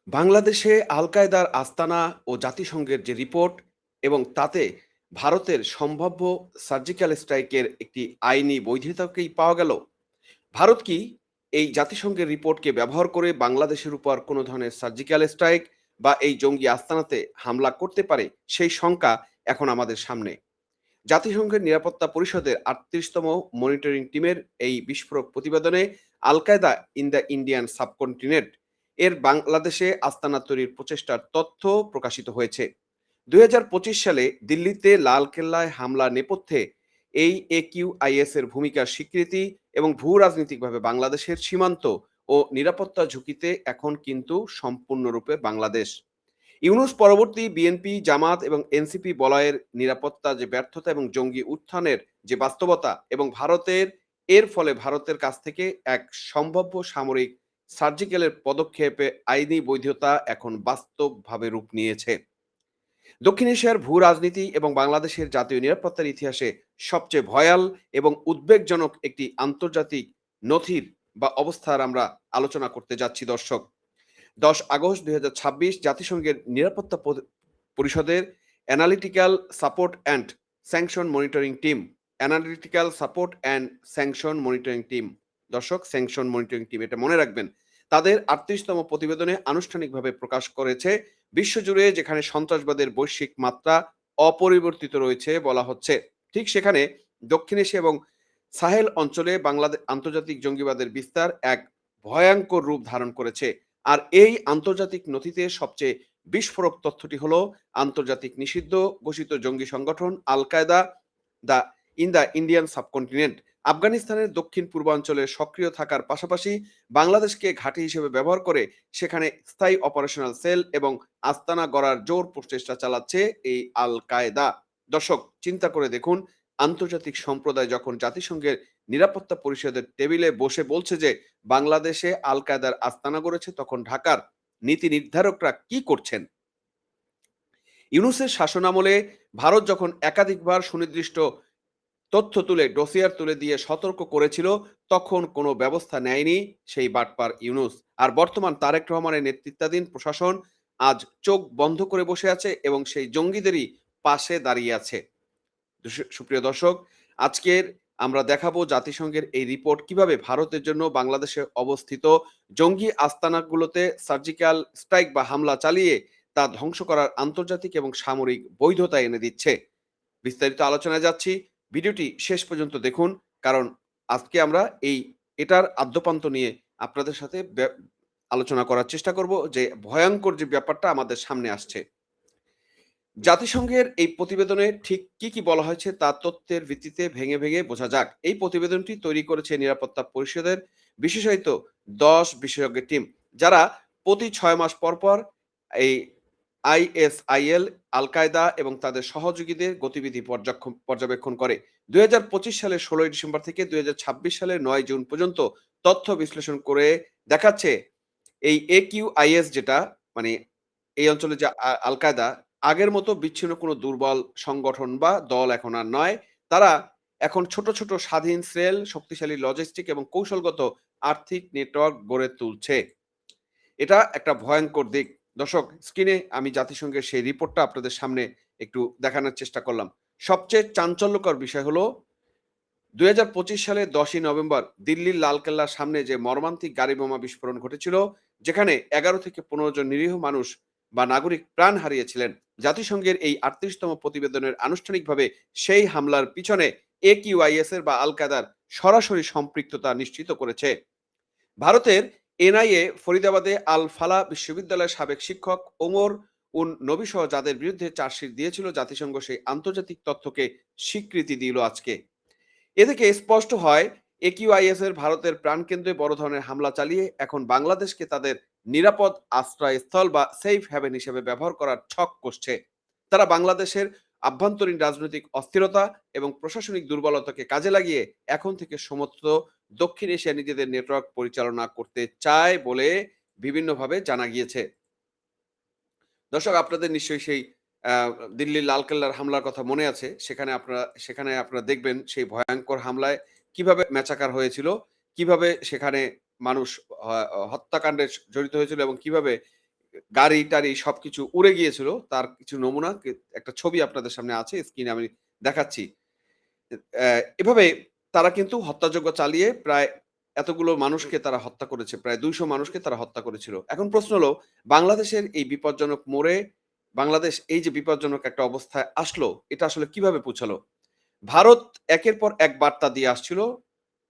বাংলাদেশে আল কায়দার আস্তানা ও জাতিসংঘের যে রিপোর্ট এবং তাতে ভারতের সম্ভাব্য সার্জিক্যাল স্ট্রাইকের একটি আইনি বৈধতাকেই পাওয়া গেল। ভারত কি এই জাতিসংঘের রিপোর্টকে ব্যবহার করে বাংলাদেশের উপর কোনো ধরনের সার্জিক্যাল স্ট্রাইক বা এই জঙ্গি আস্তানাতে হামলা করতে পারে, সেই শঙ্কা এখন আমাদের সামনে। জাতিসংঘের নিরাপত্তা পরিষদের ৩৮তম মনিটরিং টিমের এই বিস্ফোরক প্রতিবেদনে আল Qaeda in the Indian subcontinent এর বাংলাদেশে আস্তানা তৈরির প্রচেষ্টার তথ্য প্রকাশিত হয়েছে। ২০২৫ সালে দিল্লিতে লালকেল্লায় হামলা নেপথ্যে এই AQIS এর ভূমিকার স্বীকৃতি এবং ভূ রাজনৈতিকভাবে বাংলাদেশের সীমান্ত ও নিরাপত্তা ঝুঁকিতে এখন কিন্তু সম্পূর্ণরূপে বাংলাদেশ। ইউনূস পরবর্তী বিএনপি, জামাত এবং এনসিপি বলয়ের নিরাপত্তা যে ব্যর্থতা এবং জঙ্গি উত্থানের যে বাস্তবতা এবং এর ফলে ভারতের কাছ থেকে এক সম্ভাব্য সামরিক সার্জিক্যালের পদক্ষেপে আইনি বৈধতা এখন বাস্তবভাবে রূপ নিয়েছে। দক্ষিণ এশিয়ার ভূ রাজনীতি এবং বাংলাদেশের জাতীয় নিরাপত্তার ইতিহাসে সবচেয়ে ভয়াল এবং উদ্বেগজনক একটি আন্তর্জাতিক নথির বা অবস্থার আমরা আলোচনা করতে যাচ্ছি দর্শক। ১০ আগস্ট ২০২৬ জাতিসংঘের নিরাপত্তা পরিষদের analytical support and sanction monitoring team analytical support and sanction monitoring team দর্শক, স্যাংশন মনিটরিং টিম এটা মনে রাখবেন। তাদের ৩৮তম প্রতিবেদনে আনুষ্ঠানিকভাবে প্রকাশ করেছে, বিশ্বজুড়ে যেখানে সন্ত্রাসবাদের বৈশ্বিক মাত্রা অপরিবর্তিত রয়েছে বলা হচ্ছে, ঠিক সেখানে দক্ষিণ এশিয়া এবং সাহেল অঞ্চলে বাংলাদেশ আন্তর্জাতিক জঙ্গিবাদের বিস্তার এক ভয়ঙ্কর রূপ ধারণ করেছে। আর এই আন্তর্জাতিক নথিতে সবচেয়ে বিস্ফোরক তথ্যটি হলো আন্তর্জাতিক নিষিদ্ধ ঘোষিত জঙ্গি সংগঠন আল কায়দা the in the Indian subcontinent আফগানিস্তানের দক্ষিণ পূর্বাঞ্চলে সক্রিয় থাকার পাশাপাশি বাংলাদেশকে ঘাঁটি হিসেবে ব্যবহার করে সেখানে স্থায়ী অপারেশনাল সেল এবং আস্তানা গড়ার জোর প্রচেষ্টা চালাচ্ছে এই আল কায়দা। দর্শক, চিন্তা করে দেখুন, আন্তর্জাতিক সম্প্রদায় যখন জাতিসংঘের নিরাপত্তা পরিষদের টেবিলে বসে বলছে যে বাংলাদেশে আল কায়দার আস্তানা গড়েছে, তখন ঢাকার নীতি নির্ধারকরা কি করছেন? ইউনূসের শাসনামলে ভারত যখন একাধিকবার সুনির্দিষ্ট তথ্য তুলে ডসিয়ার তুলে দিয়ে সতর্ক করেছিল, তখন কোনো ব্যবস্থা নেয়নি সেই বাটপার ইউনূস। আর বর্তমান তারেক রহমানের নেতৃত্বাধীন প্রশাসন আজ চোখ বন্ধ করে বসে আছে এবং সেই জঙ্গিদেরই পাশে দাঁড়িয়ে আছে। সুপ্রিয় দর্শক, আজকের আমরা দেখাবো জাতিসংঘের এই রিপোর্ট কিভাবে ভারতের জন্য বাংলাদেশে অবস্থিত জঙ্গি আস্তানাগুলোতে সার্জিক্যাল স্ট্রাইক বা হামলা চালিয়ে তা ধ্বংস করার আন্তর্জাতিক এবং সামরিক বৈধতা এনে দিচ্ছে। বিস্তারিত আলোচনায় যাচ্ছি, ভিডিওটি শেষ পর্যন্ত দেখুন, কারণ আজকে আমরা এটার আদ্যোপান্ত নিয়ে আপনাদের সাথে আলোচনা করার চেষ্টা করব যে ভয়ঙ্কর যে ব্যাপারটা আমাদের সামনে আসছে। জাতিসংঘের এই প্রতিবেদনে ঠিক কি বলা হয়েছে তা তথ্যের ভিত্তিতে ভেঙে ভেঙে বোঝা যাক। এই প্রতিবেদনটি তৈরি করেছে নিরাপত্তা পরিষদের বিশেষায়িত ১০ বিশেষজ্ঞের টিম, যারা প্রতি ৬ মাস পর পর এই আইএসআইএল, আল কায়দা এবং তাদের সহযোগীদের গতিবিধি পর্যবেক্ষণ করে। ২০২৫ সালের ১৬ ডিসেম্বর থেকে ২০২৬ সালের ৯ জুন পর্যন্ত তথ্য বিশ্লেষণ করে দেখাচ্ছে এই AQIS যেটা, মানে এই অঞ্চলে যে আল কায়দা আগের মতো বিচ্ছিন্ন কোনো দুর্বল সংগঠন বা দল এখন আর নয়। তারা এখন ছোট ছোট স্বাধীন সেল, শক্তিশালী লজিস্টিক এবং কৌশলগত আর্থিক নেটওয়ার্ক গড়ে তুলছে। এটা একটা ভয়ঙ্কর দিক। দর্শক, স্ক্রিনে আমি জাতিসংঘের সেই রিপোর্টটা আপনাদের সামনে একটু দেখানোর চেষ্টা করলাম। সবচেয়ে চাঞ্চল্যকর বিষয় হলো ২০২৫ সালের ১০ই নভেম্বর দিল্লির লালকেল্লার সামনে যে মর্মান্তিক গাড়ি বোমা বিস্ফোরণ ঘটেছিল, যেখানে ১১ থেকে ১৫ জন নিরীহ মানুষ বা নাগরিক প্রাণ হারিয়েছিলেন। জাতিসংঘের এই ৩৮তম প্রতিবেদনের আনুষ্ঠানিকভাবে সেই হামলার পিছনে AQIS এর বা আল কায়দার সরাসরি সম্পৃক্ততা নিশ্চিত করেছে। ভারতের এনআইএ ফরিদাবাদে আল ফালা বিশ্ববিদ্যালয়ের সাবেক শিক্ষক ওমর উন নবী সহ যাদের বিরুদ্ধে চার্জশিট দিয়েছিল, জাতিসংঘ সেই আন্তর্জাতিক তথ্যকে স্বীকৃতি দিল আজকে। এ থেকে স্পষ্ট হয় AQIS এর ভারতের প্রাণকেন্দ্রে বড় ধরনের হামলা চালিয়ে এখন বাংলাদেশকে তাদের নিরাপদ আশ্রয়স্থল বা সেফ হ্যাভেন হিসেবে ব্যবহার করার ছক কষছে। তারা বাংলাদেশের আভ্যন্তরীণ রাজনৈতিক অস্থিরতা এবং প্রশাসনিক দুর্বলতাকে কাজে লাগিয়ে এখন থেকে সমস্ত দক্ষিণ এশিয়া নিজেদের নেটওয়ার্ক পরিচালনা করতে চায় বলে বিভিন্নভাবে জানা গিয়েছে। দর্শক, আপনাদের নিশ্চয়ই সেই দিল্লির লালকেল্লার হামলার কথা মনে আছে। সেখানে আপনারা দেখবেন সেই ভয়ঙ্কর হামলায় কিভাবে ম্যাচাকার হয়েছিল, কিভাবে সেখানে মানুষ হত্যাকাণ্ডে জড়িত হয়েছিল এবং কিভাবে গাড়ি-টাড়ি সবকিছু উড়ে গিয়েছিল। তার কিছু নমুনা একটা ছবি আপনাদের সামনে আছে। স্ক্রিনে আমি দেখাচ্ছি। অ্যা এভাবে তারা কিন্তু হত্যাযজ্ঞ চালিয়ে প্রায় এতগুলো মানুষকে তারা হত্যা করেছে। প্রায় ২০০ মানুষকে তারা হত্যা করেছিল। এখন প্রশ্ন হলো বাংলাদেশের এই বিপজ্জনক মোড়ে বাংলাদেশ এই যে বিপজ্জনক একটা অবস্থায় আসলো, এটা আসলে কিভাবে পৌঁছালো? ভারত একের পর এক বার্তা দিয়ে আসছিল।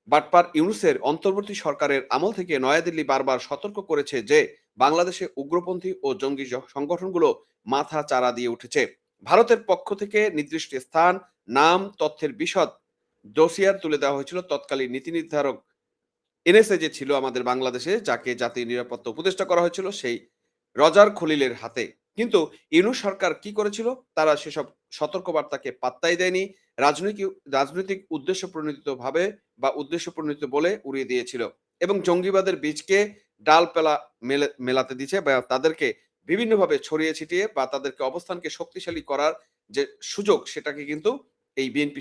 বাটপার ইউনূসের অন্তর্বর্তী সরকারের আমল থেকে নয়াদিল্লি বারবার সতর্ক করেছে যে বাংলাদেশে উগ্রপন্থী ও জঙ্গি সংগঠনগুলো মাথা চারা দিয়ে উঠেছে। ভারতের পক্ষ থেকে নির্দিষ্ট স্থান, নাম, তথ্যের বিশদ ডোসিয়ার তুলে দেওয়া হয়েছিল তৎকালীন নীতি নির্ধারক এনএসএ যে ছিল আমাদের বাংলাদেশে, যাকে জাতীয় নিরাপত্তা উপদেষ্টা করা হয়েছিল, সেই রজার খলিলের হাতে। কিন্তু ইউনূস সরকার কি করেছিল? তারা সেসব সতর্কবার্তাকে পাত্তাই দেয়নি। রাজনৈতিক উদ্দেশ্য প্রণোদিতভাবে বা উদ্দেশ্য প্রণোদিত বলে উড়িয়ে দিয়েছিল এবং জঙ্গিবাদের বীজকে ডালপালা মেলাতে দিচ্ছে বা তাদেরকে বিভিন্নভাবে ছড়িয়ে ছিটিয়ে বা তাদেরকে অবস্থানকে শক্তিশালী করার যে সুযোগ, সেটাকে কিন্তু এই বিএনপি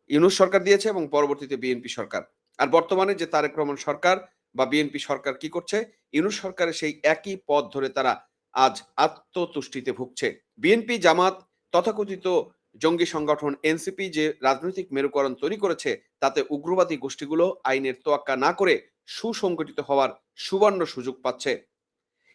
ইউনূস সরকার দিয়েছে এবং পরবর্তীতে বিএনপি সরকার। আর বর্তমানে যে তারেক রহমান সরকার বা বিএনপি সরকার কি করছে? ইউনূস সরকারের সেই একই পথ ধরে তারা আজ আত্মতুষ্টিতে ভুগছে। বিএনপি, জামাত, তথাকথিত জঙ্গি সংগঠন এনসিপি যে রাজনৈতিক মেরুকরণ তৈরি করেছে, তাতে উগ্রবাদী গোষ্ঠীগুলো আইনের তোয়াক্কা না করে সুসংগঠিত হওয়ার সুবর্ণ সুযোগ পাচ্ছে।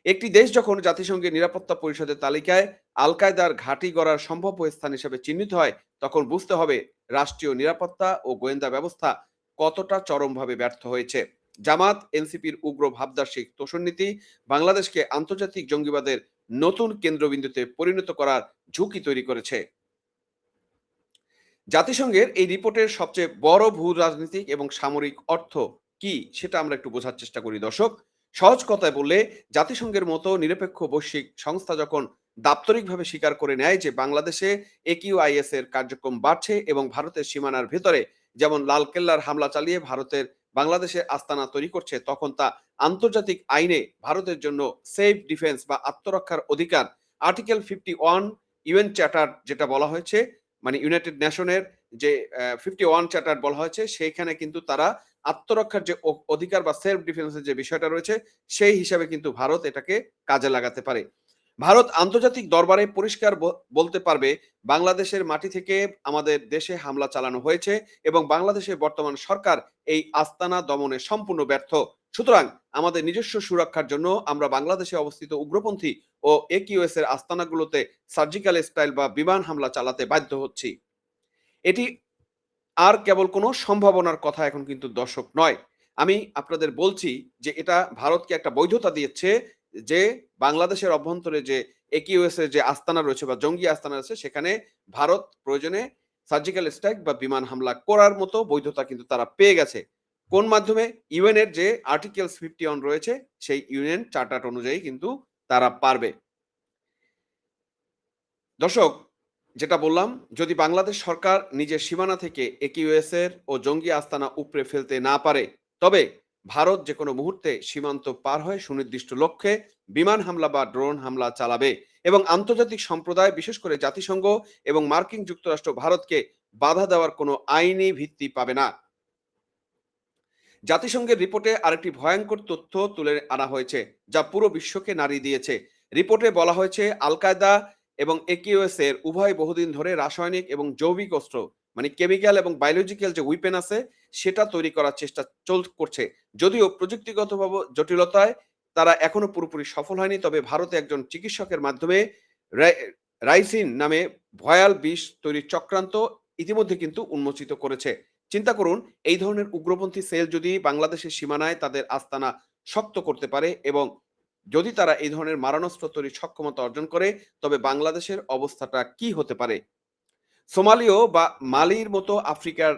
একটি দেশ যখন জাতিসংঘের নিরাপত্তা পরিষদের তালিকায় আল কায়দার ঘাঁটি গড়ার সম্ভাব্য স্থান হিসেবে চিহ্নিত হয়, তখন বুঝতে হবে রাষ্ট্রীয় নিরাপত্তা ও গোয়েন্দা ব্যবস্থা কতটা চরমভাবে ব্যর্থ হয়েছে। জামাত, এনসিপির উগ্র ভাবদার্শিক তোষণনীতি বাংলাদেশকে আন্তর্জাতিক জঙ্গিবাদের নতুন কেন্দ্রবিন্দুতে পরিণত করার ঝুঁকি তৈরি করেছে। জাতিসংঘের এই রিপোর্টের সবচেয়ে বড় ভূ রাজনৈতিক এবং সামরিক অর্থ কি, সেটা আমরা একটু বোঝার চেষ্টা করি দর্শক। সহজ কথায় বললে, জাতিসংঘের মতো নিরপেক্ষ বৈশ্বিক সংস্থা যখন দাপ্তরিকভাবে স্বীকার করে নেয় যে বাংলাদেশে একিউআইএস এর কার্যক্রম বাড়ছে এবং ভারতের সীমানার ভেতরে যেমন লালকেল্লার হামলা চালিয়ে ভারতের বাংলাদেশে আস্তানা তৈরি করছে, তখন তা আন্তর্জাতিক আইনে ভারতের জন্য সেফ ডিফেন্স বা আত্মরক্ষার অধিকার আর্টিকেল 51 ইউএন চ্যার্টার যেটা বলা হয়েছে, মানে ইউনাইটেড নেশনের যে 51 চ্যার্টার বলা হয়েছে, সেইখানে কিন্তু তারা আত্মরক্ষার যে অধিকার বা সেলফ ডিফেন্সের যে বিষয়টা রয়েছে, সেই হিসাবে কিন্তু ভারত এটাকে কাজে লাগাতে পারে। ভারত আন্তর্জাতিক দরবারে পরিষ্কার বলতে পারবে বাংলাদেশের মাটি থেকে আমাদের দেশে হামলা চালানো হয়েছে এবং বাংলাদেশের বর্তমান সরকার এই আস্তানা দমনে সম্পূর্ণ ব্যর্থ। সুতরাং আমাদের নিজস্ব সুরক্ষার জন্য আমরা বাংলাদেশে অবস্থিত উগ্রপন্থী ও একিউএস এর আস্তানাগুলোতে সার্জিক্যাল স্টাইল বা বিমান হামলা চালাতে বাধ্য হচ্ছি। এটি আর কেবল কোনো সম্ভাবনার কথা এখন কিন্তু দর্শক নয়। আমি আপনাদের বলছি যে এটা ভারতকে একটা বৈধতা দিয়েছে যে বাংলাদেশের অভ্যন্তরে যে একিউএস এর যে আস্তানা রয়েছে বা জঙ্গি আস্তানা রয়েছে, সেখানে ভারত প্রয়োজনে সার্জিক্যাল স্ট্রাইক বা বিমান হামলা করার মতো বৈধতা কিন্তু তারা পেয়ে গেছে। কোন মাধ্যমে? ইউএন এর যে আর্টিকেলস 51 রয়েছে, সেই ইউএন চার্টার অনুযায়ী কিন্তু তারা পারবে। দর্শক, যেটা বললাম, যদি বাংলাদেশ সরকার নিজের সীমানা থেকে একিউএস এর ও জঙ্গি আস্তানা উপড়ে ফেলতে না পারে, তবে ভারত যে কোনো মুহূর্তে সীমান্ত পার হয়ে সুনির্দিষ্ট লক্ষ্যে বিমান হামলা বা ড্রোন হামলা চালাবে এবং আন্তর্জাতিক সম্প্রদায়, বিশেষ করে জাতিসংঘ এবং মার্কিন যুক্তরাষ্ট্র ভারতকে বাধা দেওয়ার কোনো আইনি ভিত্তি পাবে না। জাতিসংঘের রিপোর্টে আরেকটি ভয়ঙ্কর তথ্য তুলে আনা হয়েছে, যা পুরো বিশ্বকে নাড়িয়ে দিয়েছে। রিপোর্টে বলা হয়েছে আল কায়দা এবং একিউএস এর উভয় বহুদিন ধরে রাসায়নিক এবং জৈবিক অস্ত্র, মানে কেমিক্যাল এবং বায়োলজিক্যাল যে উইপেন আছে, সেটা তৈরি করার চেষ্টা করছে। যদিও প্রযুক্তিগতভাবে জটিলতায় তারা এখনো পুরোপুরি সফল হয়নি, তবে ভারতে একজন চিকিৎসকের মাধ্যমে রাইসিন নামে ভয়াল বিষ তৈরির চক্রান্ত ইতিমধ্যে কিন্তু উন্মোচিত করেছে। চিন্তা করুন, এই ধরনের উগ্রপন্থী সেল যদি বাংলাদেশের সীমানায় তাদের আস্তানা শক্ত করতে পারে এবং যদি তারা এই ধরনের মারণাস্ত্র তৈরির সক্ষমতা অর্জন করে, তবে বাংলাদেশের অবস্থাটা কি হতে পারে? সোমালিও বা মালির মতো আফ্রিকার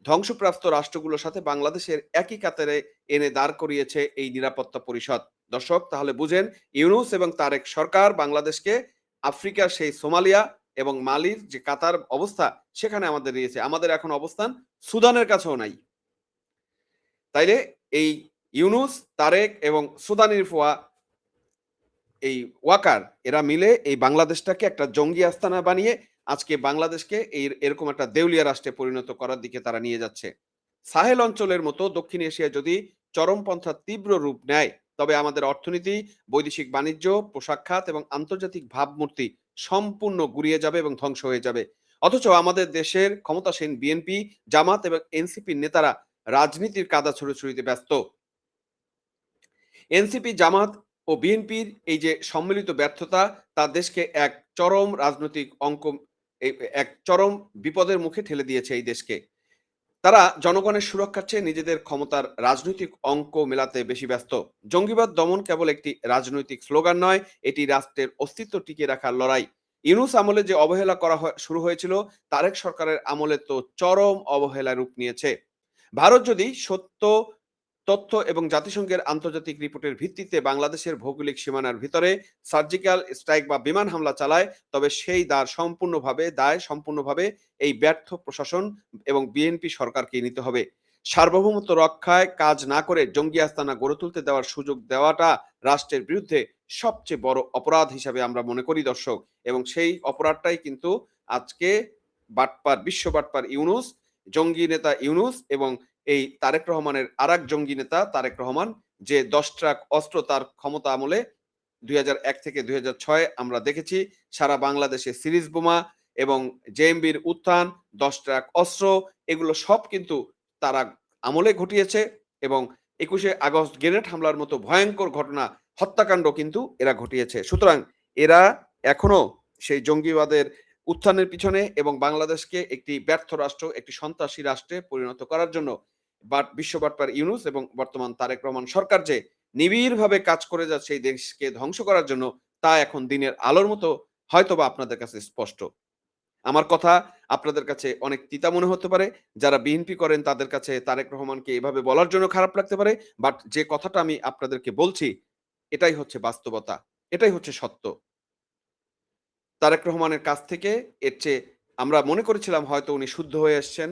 ধ্বংসপ্রাপ্ত রাষ্ট্রগুলোর সাথে বাংলাদেশের একই কাতারে এনে দাঁড় করিয়েছে এই নিরাপত্তা পরিষদ। দর্শক, তাহলে বুঝেন, ইউনূস এবং তারেক সরকার বাংলাদেশকে আফ্রিকার সেই সোমালিয়া এবং মালির যে কাতার অবস্থা, সেখানে আমাদের দিয়েছে। আমাদের এখন অবস্থান সুদানের কাছেও নাই। তাইলে এই ইউনূস, তারেক এবং সুদানির ফোয়া এই ওয়াকার, এরা মিলে এই বাংলাদেশটাকে একটা জঙ্গি আস্তানা বানিয়ে আজকে বাংলাদেশকে এরকম একটা দেউলিয়া রাষ্ট্রে পরিণত করার দিকে তারা নিয়ে যাচ্ছে। সাহেল অঞ্চলের মতো দক্ষিণ এশিয়া যদি চরমপন্থা তীব্র রূপ নেয়, তবে আমাদের অর্থনীতি, বৈদেশিক বাণিজ্য, পোশাক খাত এবং আন্তর্জাতিক ভাবমূর্তি সম্পূর্ণ গুড়িয়ে যাবে এবং ধ্বংস হয়ে যাবে। অথচ আমাদের দেশের ক্ষমতাসীন বিএনপি, জামাত এবং এনসিপির নেতারা রাজনীতির কাদা ছুড়োছুড়িতে ব্যস্ত। এনসিপি, জামাত ও বিএনপির এই যে সম্মিলিত ব্যর্থতা তা দেশকে এক চরম রাজনৈতিক এক চরম বিপদের মুখে ঠেলে দিয়েছে এই দেশকে। তারা জনগণের সুরক্ষার চেয়ে নিজেদের ক্ষমতার রাজনৈতিক অঙ্ক মেলাতে বেশি ব্যস্ত। জঙ্গিবাদ দমন কেবল একটি রাজনৈতিক স্লোগান নয়, এটি রাষ্ট্রের অস্তিত্ব টিকিয়ে রাখার লড়াই। ইউনূস আমলে যে অবহেলা করা শুরু হয়েছিল, তারেক সরকারের আমলে তো চরম অবহেলা রূপ নিয়েছে। ভারত যদি সত্য তথ্য এবং জাতিসংঘের আন্তর্জাতিক রিপোর্টের ভিত্তিতে বাংলাদেশের ভৌগোলিক সীমানার ভিতরে সার্জিক্যাল স্ট্রাইক বা বিমান হামলা চালায়, তবে সেই দায় সম্পূর্ণভাবে এই ব্যর্থ প্রশাসন এবং বিএনপি সরকারকে নিতে হবে। সার্বভৌমত্ব রক্ষায় কাজ না করে জঙ্গি আস্তানা গড়ে তুলতে দেওয়ার সুযোগ দেওয়াটা রাষ্ট্রের বিরুদ্ধে সবচেয়ে বড় অপরাধ হিসাবে আমরা মনে করি দর্শক। এবং সেই অপরাধটাই কিন্তু আজকে বিশ্ব বাটপার ইউনূস, জঙ্গি নেতা ইউনূস এবং এই তারেক রহমানের আরেক জঙ্গি নেতা তারেক রহমান, যে ১০ ট্রাক অস্ত্র তার ক্ষমতা আমলে ২০০১ থেকে ২০০৬ আমরা দেখেছি সারা বাংলাদেশে সিরিজ বোমা এবং জেএমবির উত্থান, ১০ ট্রাক অস্ত্র, এগুলো সব কিন্তু তারা আমলে ঘটিয়েছে এবং ২১শে আগস্ট গ্রেনেড হামলার মতো ভয়ঙ্কর ঘটনা, হত্যাকাণ্ড কিন্তু এরা ঘটিয়েছে। সুতরাং এরা এখনো সেই জঙ্গিবাদের উত্থানের পিছনে এবং বাংলাদেশকে একটি ব্যর্থ রাষ্ট্র, একটি সন্ত্রাসী রাষ্ট্রে পরিণত করার জন্য বিশ্ব বাটপার ইউনূস এবং বর্তমান তারেক রহমান সরকার যে নিবিড়ভাবে কাজ করে যাচ্ছে এই দেশকে ধ্বংস করার জন্য, তা এখন দিনের আলোর মতো হয়তোবা আপনাদের কাছে স্পষ্ট। আমার কথা আপনাদের কাছে অনেক তিতা মনে হতে পারে। যারা বিএনপি করেন তাদের কাছে তারেক রহমানকে এভাবে বলার জন্য খারাপ লাগতে পারে। বাট যে কথাটা আমি আপনাদেরকে বলছি, এটাই হচ্ছে বাস্তবতা। এটাই হচ্ছে সত্য। তারেক রহমানের কাছ থেকে এর চেয়ে আমরা মনে করেছিলাম হয়তো উনি শুদ্ধ হয়ে আসছেন।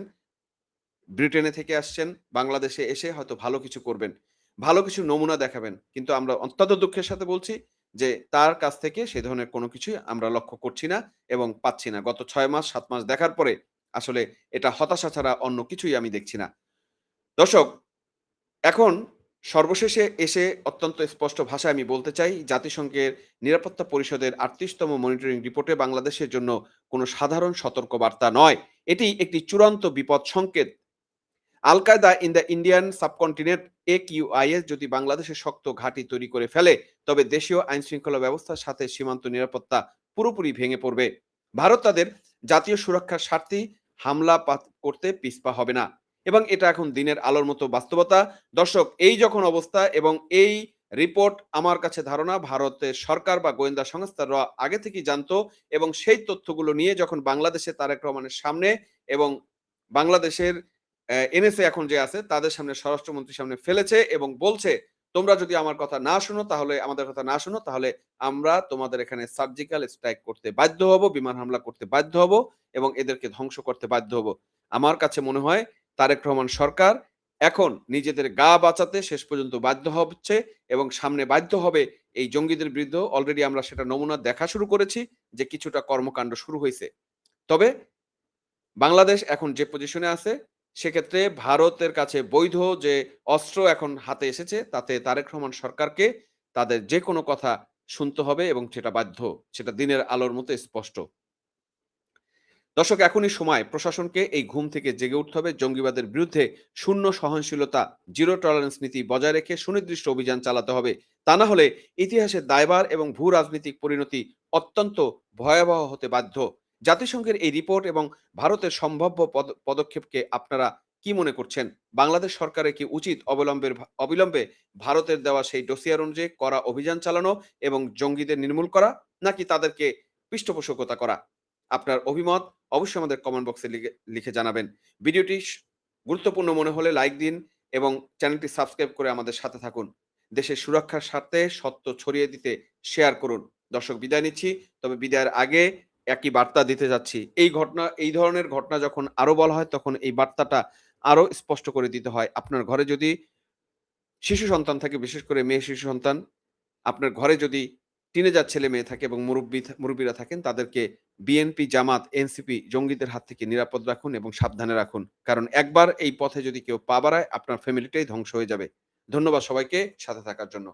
ব্রিটেনে থেকে আসছেন, বাংলাদেশে এসে হয়তো ভালো কিছু করবেন। ভালো কিছু নমুনা দেখাবেন। কিন্তু আমরা অত্যন্ত দুঃখের সাথে বলছি যে তার কাছ থেকে সে ধরনের কোনো কিছুই আমরা লক্ষ্য করছি না এবং পাচ্ছি না। গত ৬ মাস ৭ মাস দেখার পরে আসলে এটা হতাশা ছাড়া অন্য কিছুই আমি দেখছি না। দর্শক, এখন সর্বশেষে এসে অত্যন্ত স্পষ্ট ভাষায় আমি বলতে চাই, জাতিসংঘের নিরাপত্তা পরিষদের ৩৮তম মনিটরিং রিপোর্টে বাংলাদেশের জন্য কোনো সাধারণ সতর্কবার্তা নয়। এটি একটি চূড়ান্ত বিপদ সংকেত। Al Qaeda in the Indian subcontinent AQIS যদি বাংলাদেশে শক্ত ঘাঁটি তৈরি করে ফেলে, তবে দেশীয় আইন শৃঙ্খলা ব্যবস্থার সাথে সীমান্ত নিরাপত্তা পুরোপুরি ভেঙে পড়বে। ভারত তাদের জাতীয় সুরক্ষার স্বার্থেই হামলা করতে পিছপা হবে না এবং এটা এখন দিনের আলোর মতো বাস্তবতা। দর্শক, এই যখন অবস্থা এবং এই রিপোর্ট, আমার কাছে ধারণা ভারতের সরকার বা গোয়েন্দা সংস্থারা আগে থেকেই জানতো এবং সেই তথ্যগুলো নিয়ে যখন বাংলাদেশে তারেক রহমানের সামনে এবং বাংলাদেশের এনএসএ এখন যে আছে তাদের সামনে, স্বরাষ্ট্রমন্ত্রীর সামনে ফেলেছে এবং বলছে, তোমরা যদি আমার কথা না শোনো, তাহলে আমাদের কথা না শোনো, তাহলে আমরা তোমাদের এখানে সার্জিক্যাল স্ট্রাইক করতে বাধ্য হব, বিমান হামলা করতে বাধ্য হব এবং এদেরকে ধ্বংস করতে বাধ্য হব। আমার কাছে মনে হয় তারেক রহমান সরকার এখন নিজেদের গা বাঁচাতে শেষ পর্যন্ত বাধ্য হচ্ছে এবং সামনে বাধ্য হবে এই জঙ্গিদের বিরুদ্ধে। অলরেডি আমরা সেটা নমুনা দেখা শুরু করেছি যে কিছুটা কর্মকাণ্ড শুরু হয়েছে। তবে বাংলাদেশ এখন যে পজিশনে আছে, সেক্ষেত্রে ভারতের কাছে বৈধ যে অস্ত্র এখন হাতে এসেছে, তাতে তারেক রহমান সরকারকে তাদের যেকোনো কথা শুনতে হবে এবং সেটা বাধ্য। সেটা দিনের আলোর মতো স্পষ্ট। দর্শক, এখনই সময় প্রশাসনকে এই ঘুম থেকে জেগে উঠতে হবে। জঙ্গিবাদের বিরুদ্ধে শূন্য সহনশীলতা, জিরো টলারেন্স নীতি বজায় রেখে সুনির্দিষ্ট অভিযান চালাতে হবে। তা না হলে ইতিহাসের দায়ভার এবং ভূ রাজনৈতিক পরিণতি অত্যন্ত ভয়াবহ হতে বাধ্য। জাতিসংঘের এই রিপোর্ট এবং ভারতের সম্ভাব্য পদক্ষেপকে আপনারা কি মনে করছেন? বাংলাদেশ সরকারের কি উচিত অবিলম্বে ভারতের দেওয়া সেই ডোসিয়ার অনুযায়ী করা অভিযান চালানো এবং জঙ্গিদের নির্মূল করা, নাকি তাদেরকে পৃষ্ঠপোষকতা করা? আপনার অভিমত অবশ্যই আমাদের কমেন্ট বক্সে লিখে জানাবেন। ভিডিওটি গুরুত্বপূর্ণ মনে হলে লাইক দিন এবং চ্যানেলটি সাবস্ক্রাইব করে আমাদের সাথে থাকুন। দেশের সুরক্ষার স্বার্থে সত্য ছড়িয়ে দিতে শেয়ার করুন। দর্শক, বিদায় নিচ্ছি। তবে বিদায়ের আগে একই বার্তা দিতে যাচ্ছি। এই ধরনের ঘটনা যখন আরো বলা হয়, তখন এই বার্তাটা আরো স্পষ্ট করে দিতে হয়। আপনার ঘরে যদি শিশু সন্তান থাকে, বিশেষ করে মেয়ে শিশু সন্তান, আপনার ঘরে যদি টিনেজার ছেলে-মেয়ে থাকে এবং মুরুব্বিরা থাকেন, তাদেরকে বিএনপি, জামাত, এনসিপি জঙ্গিদের হাত থেকে নিরাপদ রাখুন এবং সাবধানে রাখুন। কারণ একবার এই পথে যদি কেউ পা বাড়ায়, আপনার ফ্যামিলিটাই ধ্বংস হয়ে যাবে। ধন্যবাদ সবাইকে সাথে থাকার জন্য।